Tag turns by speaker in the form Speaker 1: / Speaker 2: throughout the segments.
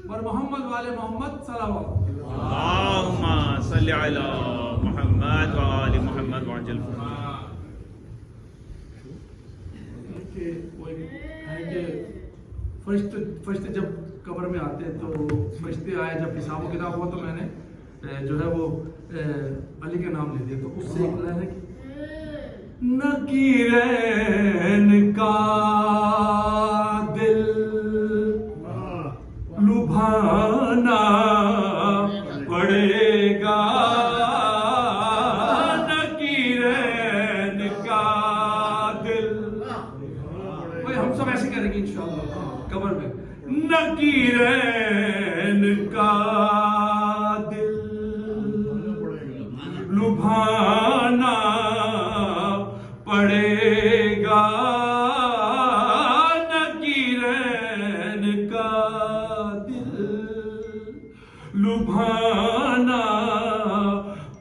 Speaker 1: اور محمد والے محمد صلوات
Speaker 2: اللہم صلی علی محمد وآل محمد وعجل
Speaker 1: کہ وہ ہے کہ فرشتے جب قبر میں آتے ہیں تو فرشتے آئے جب حساب و کتاب ہوا تو میں نے جو ہے وہ علی کا نام لے دیا تو اس سے ایک لائن ہے کہ نکیرین کا دل لبھانا پڑے گا نکیرین کا دل بھائی ہم سب ایسے کریں گے انشاءاللہ قبر میں نکیرین کا دل لبھانا پڑے گا نکیرین کا دل لبھانا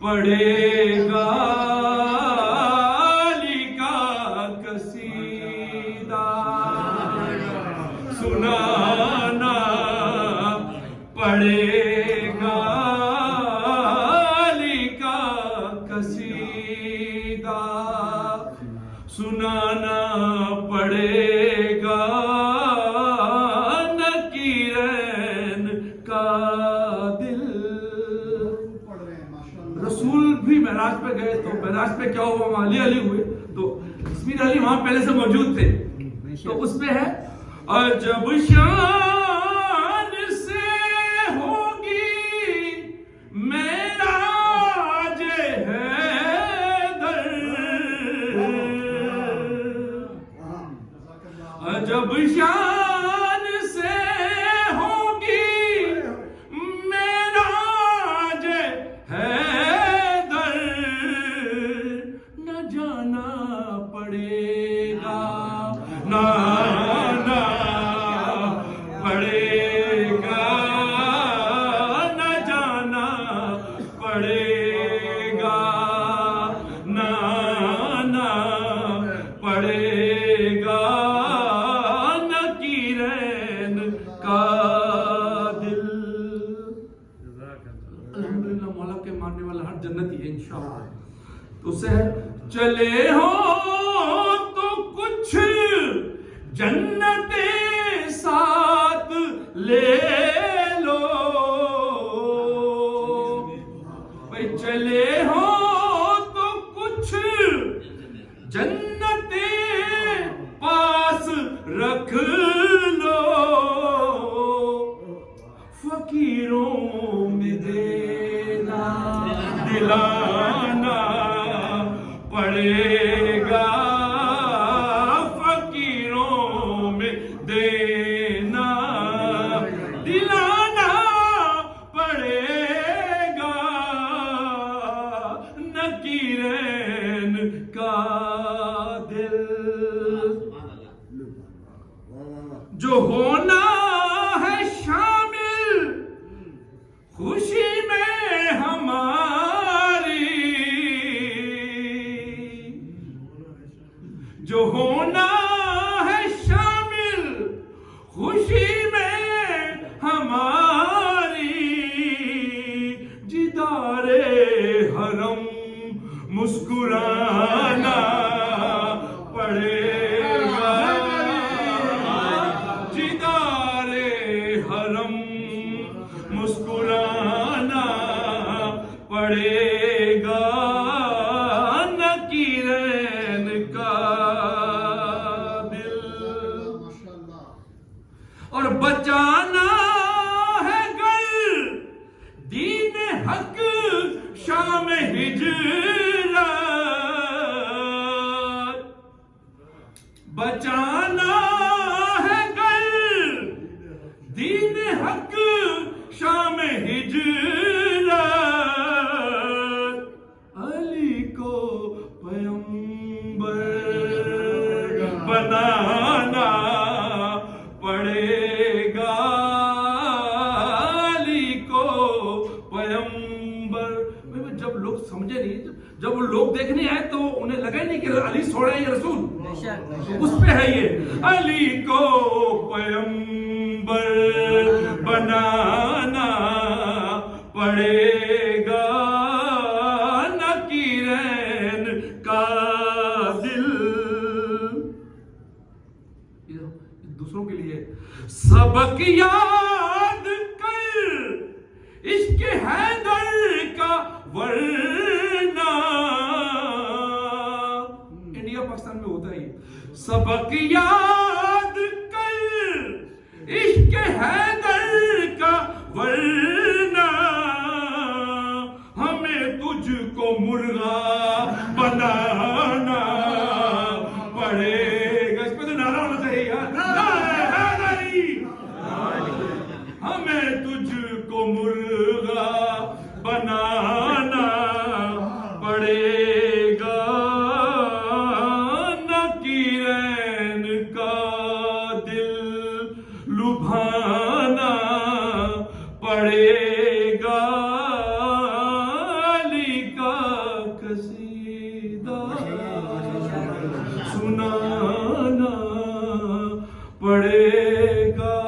Speaker 1: پڑے گا علی کا قصیدہ سنانا پڑے گا علی کا قصیدہ سنانا پڑے گا نکیرین کا دل رسول بھی معراج پہ گئے تو معراج پہ کیا ہوا وہاں علی علی ہوئے تو اسمیر علی وہاں پہلے سے موجود تھے تو اس پہ ہے عجب شان سے ہوگی معراج حیدر عجب شان سے ہوگی معراج حیدر نہ جانا پڑے گا نہ پڑے گا نہ جانا پڑے گا نہ پڑے گا نکیرین کا دل الحمدللہ مولا کے ماننے والا ہر جنتی ہے انشاءاللہ تو اسے ہے چلے ہو تو کچھ جنت ساتھ لے لو بھائی چلے ہو تو کچھ جنت پاس رکھ لو فقیروں میں دینا دلانا پڑے گا فقیروں میں دینا دلانا پڑے گا نکیرین کا دل جو ہونا ہے شامل خوشی میں ہماری جو ہونا ہے شامل خوشی میں ہماری دیدار حرم مسکرانا پڑے گا دیدار حرم مسکرانا پڑے گا نکیرین کا دل اور بچانا ہے گر دین حق شام ہجرت بچانا ہے گر دین حق شام ہجرت علی کو پیغمبر بنانا پڑے گا علی کو پیغمبر جب لوگ سمجھے نہیں جب وہ لوگ دیکھنے آئے تو انہیں لگا ہی نہیں کہ علی سوڑا ہے یا رسول اس پہ ہے یہ علی کو پیغمبر بنانا پڑے گا نکیرین کا دل. یہ دوسروں کے لیے سبق یاد کر عشق حیدر کا ورنہ. انڈیا پاکستان میں ہوتا ہی سبق یاد کر عشق حیدر کا ورنہ ہمیں تجھ کو مرغا بنانا پڑے گا. اس پہ تو نعرہ ہونا چاہیے یار. نعرہ حیدری. ہمیں تجھ کو مرغا بنانا پڑے گا نکیرین کا دل لبھانا پڑے گا علی کا قصیدہ سنانا پڑے گا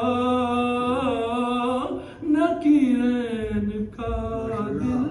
Speaker 1: نکیرین کا دل.